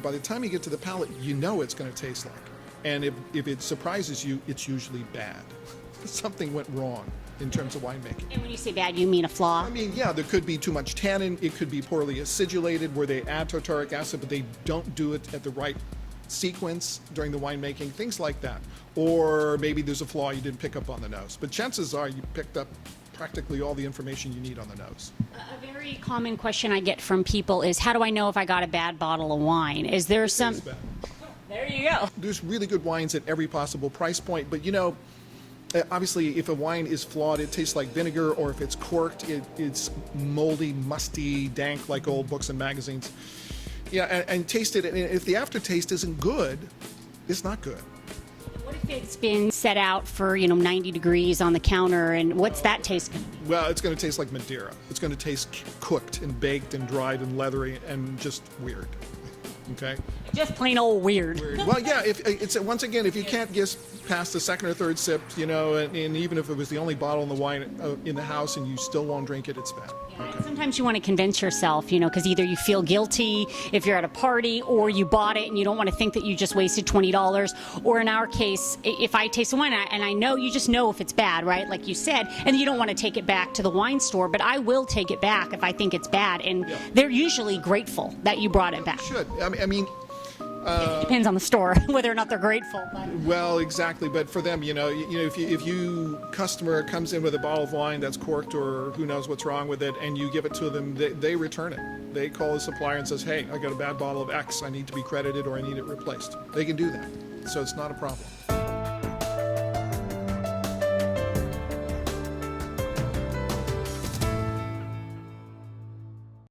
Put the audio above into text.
by the time you get to the palate, you know it's going to taste like. And if it surprises you, it's usually bad. Something went wrong in terms of winemaking. And when you say bad, you mean a flaw? I mean, yeah, there could be too much tannin. It could be poorly acidulated where they add tartaric acid, but they don't do it at the right sequence during the winemaking, things like that. Or maybe there's a flaw you didn't pick up on the nose. But chances are you picked up practically all the information you need on the nose. A very common question I get from people is, how do I know if I got a bad bottle of wine? Is there some... There you go. There's really good wines at every possible price point, but you know, obviously, if a wine is flawed, it tastes like vinegar, or if it's corked, it's moldy, musty, dank, like old books and magazines. Yeah, and taste it, and if the aftertaste isn't good, it's not good. What if it's been set out for, 90 degrees on the counter, and what's that taste going to be? Well, it's going to taste like Madeira. It's going to taste cooked and baked and dried and leathery and just weird. Okay? Just plain old weird. Well, yeah, if once again, if you can't get past the second or third sip, and even if it was the only bottle in the wine in the house and you still won't drink it, it's bad. Okay. Sometimes you want to convince yourself, because either you feel guilty if you're at a party, or you bought it and you don't want to think that you just wasted $20. Or in our case, if I taste a wine and I know, you just know if it's bad, right? Like you said, and you don't want to take it back to the wine store, but I will take it back if I think it's bad. And they're usually grateful that you brought it back. You should. I mean, it depends on the store whether or not they're grateful. But. Well, exactly. But for them, if you customer comes in with a bottle of wine that's corked or who knows what's wrong with it, and you give it to them, they return it. They call the supplier and says, "Hey, I got a bad bottle of X. I need to be credited or I need it replaced." They can do that, so it's not a problem.